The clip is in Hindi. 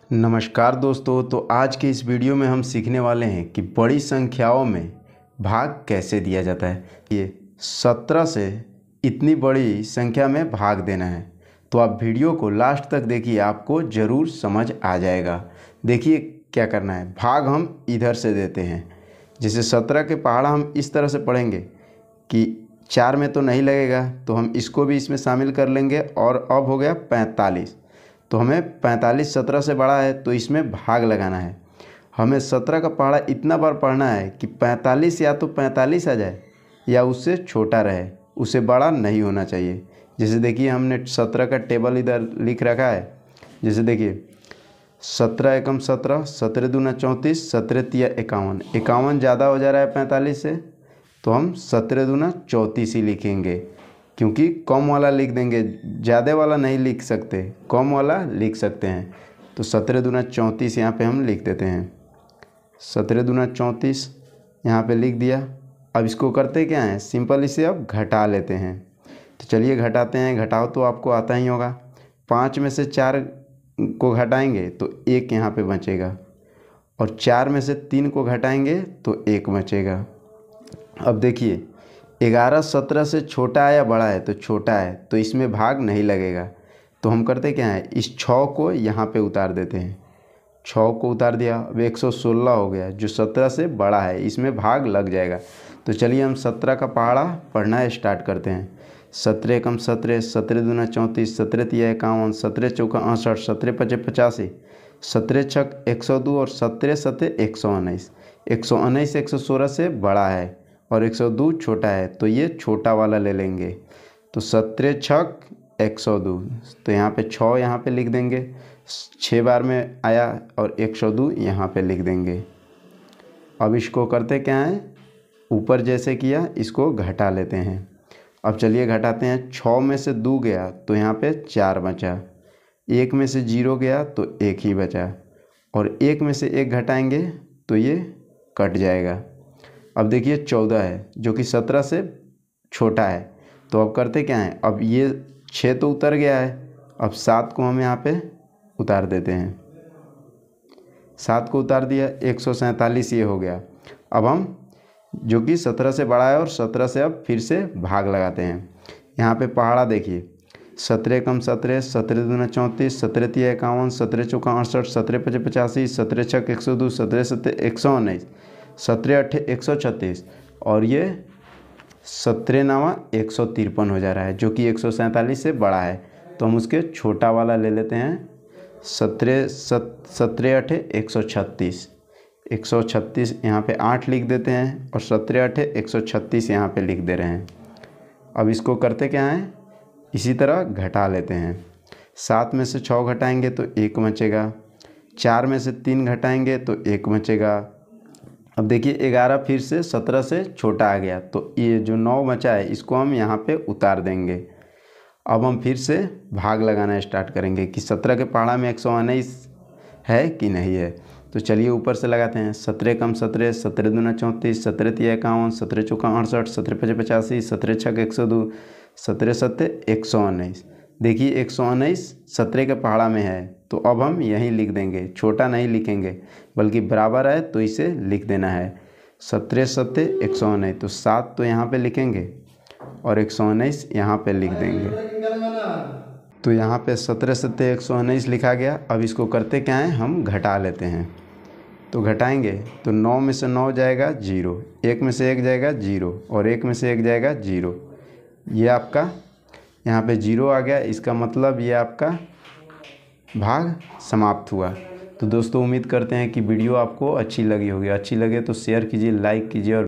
नमस्कार दोस्तों। तो आज के इस वीडियो में हम सीखने वाले हैं कि बड़ी संख्याओं में भाग कैसे दिया जाता है। ये 17 से इतनी बड़ी संख्या में भाग देना है। तो आप वीडियो को लास्ट तक देखिए, आपको ज़रूर समझ आ जाएगा। देखिए क्या करना है। भाग हम इधर से देते हैं। जैसे 17 के पहाड़ा हम इस तरह से पढ़ेंगे कि 4 में तो नहीं लगेगा, तो हम इसको भी इसमें शामिल कर लेंगे। और अब हो गया 45, तो हमें 45 17 से बड़ा है तो इसमें भाग लगाना है। हमें 17 का पहाड़ा इतना बार पढ़ना है कि 45 या तो 45 आ जाए या उससे छोटा रहे, उससे बड़ा नहीं होना चाहिए। जैसे देखिए हमने 17 का टेबल इधर लिख रखा है। जैसे देखिए 17 एकम 17, 17 दूना 34, 17 तिया 51। 51 ज़्यादा हो जा रहा है 45 से, तो हम 17 दूना 34 ही लिखेंगे, क्योंकि कम वाला लिख देंगे, ज़्यादा वाला नहीं लिख सकते, कम वाला लिख सकते हैं। तो 17 दूना 34 यहाँ पे हम लिख देते हैं। 17 दूना 34 यहाँ पे लिख दिया। अब इसको करते क्या है, सिंपल इसे अब घटा लेते हैं। तो चलिए घटाते हैं। घटाओ तो आपको आता ही होगा। 5 में से 4 को घटाएंगे तो 1 यहाँ पे बचेगा, और 4 में से 3 को घटाएंगे तो 1 बचेगा। अब देखिए 11 17 से छोटा है या बड़ा है, तो छोटा है, तो इसमें भाग नहीं लगेगा। तो हम करते क्या है, इस 6 को यहाँ पे उतार देते हैं। 6 को उतार दिया, अब 116 हो गया, जो 17 से बड़ा है, इसमें भाग लग जाएगा। तो चलिए हम 17 का पहाड़ा पढ़ना स्टार्ट करते हैं। 17 एकम 17, 17 दूना 34, 17 तिया 51, 17 चौका 68, 17 पचे 85, 17 छक 102 और 17 सते 119। 119 116 से बड़ा है और 102 छोटा है, तो ये छोटा वाला ले लेंगे। तो 17 छक 102, तो यहाँ पे 6 यहाँ पे लिख देंगे। 6 बार में आया और 102 यहाँ पे लिख देंगे। अब इसको करते क्या है, ऊपर जैसे किया इसको घटा लेते हैं। अब चलिए घटाते हैं। 6 में से 2 गया तो यहाँ पे 4 बचा। 1 में से 0 गया तो 1 ही बचा, और 1 में से 1 घटाएंगे तो ये कट जाएगा। अब देखिए 14 है, जो कि 17 से छोटा है। तो अब करते क्या है, अब ये 6 तो उतर गया है, अब 7 को हम यहाँ पे उतार देते हैं। 7 को उतार दिया, 147 ये हो गया। अब हम जो कि 17 से बड़ा है और 17 से अब फिर से भाग लगाते हैं। यहाँ पे पहाड़ा देखिए 17 एकम 17, 17 दूना 34, 17 तिया 51, 17 चौका 68, 17 पचे 85, 17 छक 102, 17 सते 119, 17 अट्ठे 136, और ये 17 नावा 153 हो जा रहा है, जो कि 147 से बड़ा है। तो हम उसके छोटा वाला ले लेते हैं। 17 अट्ठे 136, 136 यहाँ पे 8 लिख देते हैं, और 17 अट्ठे 136 यहाँ पे लिख दे रहे हैं। अब इसको करते क्या है, इसी तरह घटा लेते हैं। 7 में से 6 घटाएंगे तो 1 बचेगा। 4 में से 3 घटाएंगे तो 1 बचेगा। अब देखिए 11 फिर से 17 से छोटा आ गया, तो ये जो 9 बचा है इसको हम यहाँ पे उतार देंगे। अब हम फिर से भाग लगाना स्टार्ट करेंगे कि 17 के पहाड़ा में 119 है कि नहीं है। तो चलिए ऊपर से लगाते हैं। 17 कम 17, 17 दूना 34, 17 तिया 51, 17 चौका 68, 17 पचे 85, 17 छक 102, 17 सत्ते 119। देखिए 119 17 के पहाड़ा में है, तो अब हम यहीं लिख देंगे, छोटा नहीं लिखेंगे, बल्कि बराबर है तो इसे लिख देना है। 17 सत्ते 119, तो 7 तो यहाँ पे लिखेंगे और 119 यहाँ पे लिख देंगे। तो यहाँ पे 17 सत्ते 119 लिखा गया। अब इसको करते क्या है, हम घटा लेते हैं। तो घटाएंगे तो 9 में से 9 जाएगा 0, 1 में से 1 जाएगा 0, और 1 में से 1 जाएगा 0। ये आपका यहाँ पे 0 आ गया। इसका मतलब ये आपका भाग समाप्त हुआ। तो दोस्तों उम्मीद करते हैं कि वीडियो आपको अच्छी लगी होगी। अच्छी लगे तो शेयर कीजिए, लाइक कीजिए और